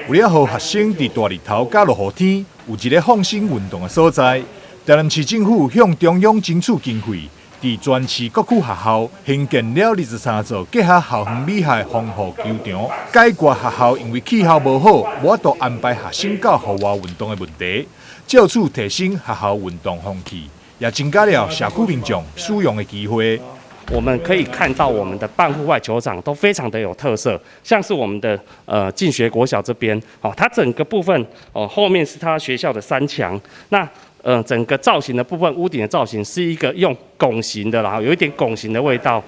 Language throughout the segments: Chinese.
为了让学生伫大日头甲落雨天有一个放心运动的所在，台南市政府向中央争取经费，伫全市各区学校兴建了23座结合校园美学的防护球场，解决学校因为气候无好，无法度安排学生到户外运动的问题，借此提升学校运动风气，也增加了社区民众使用的机会。我们可以看到我们的半户外球场都非常的有特色，像是我们的进学国小这边，它整个部分后面是它学校的山墙，那整个造型的部分，屋顶的造型是一个用拱形的，然后有一点拱形的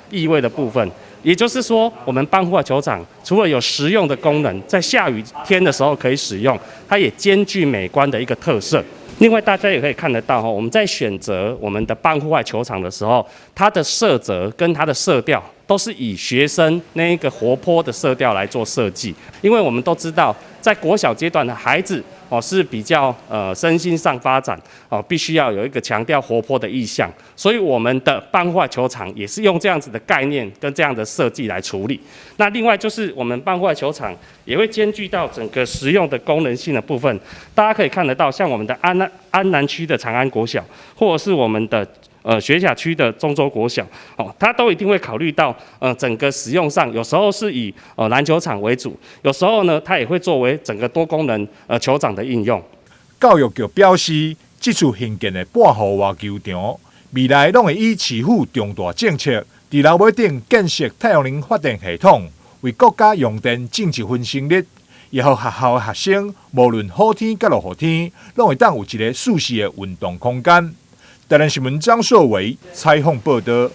意味的部分。也就是说，我们半户外球场除了有实用的功能，在下雨天的时候可以使用，它也兼具美观的一个特色。另外，大家也可以看得到，我们在选择我们的半户外球场的时候，它的色泽跟它的色调都是以学生那一个活泼的色调来做设计。因为我们都知道，在国小阶段的孩子是比较身心上发展必须要有一个强调活泼的意向，所以我们的半户外球场也是用这样子的概念跟这样的设计来处理。那另外就是我们半户外球场也会兼具到整个实用的功能性的部分，大家可以看得到，像我们的安南区的长安国小，或者是我们的学甲区的中州国小，它都一定会考虑到整个使用上，有时候是以篮球场为主，有时候呢，它也会作为整个多功能球场的应用。教育局表示，这次兴建的半户外球场，未来拢会以市府重大政策，伫楼尾顶建设太阳能发电系统，为国家用电种一份心力，也让学校的学生无论好天甲落雨天，拢会当有一个舒适的运动空间。台南新闻张硕维采访报道。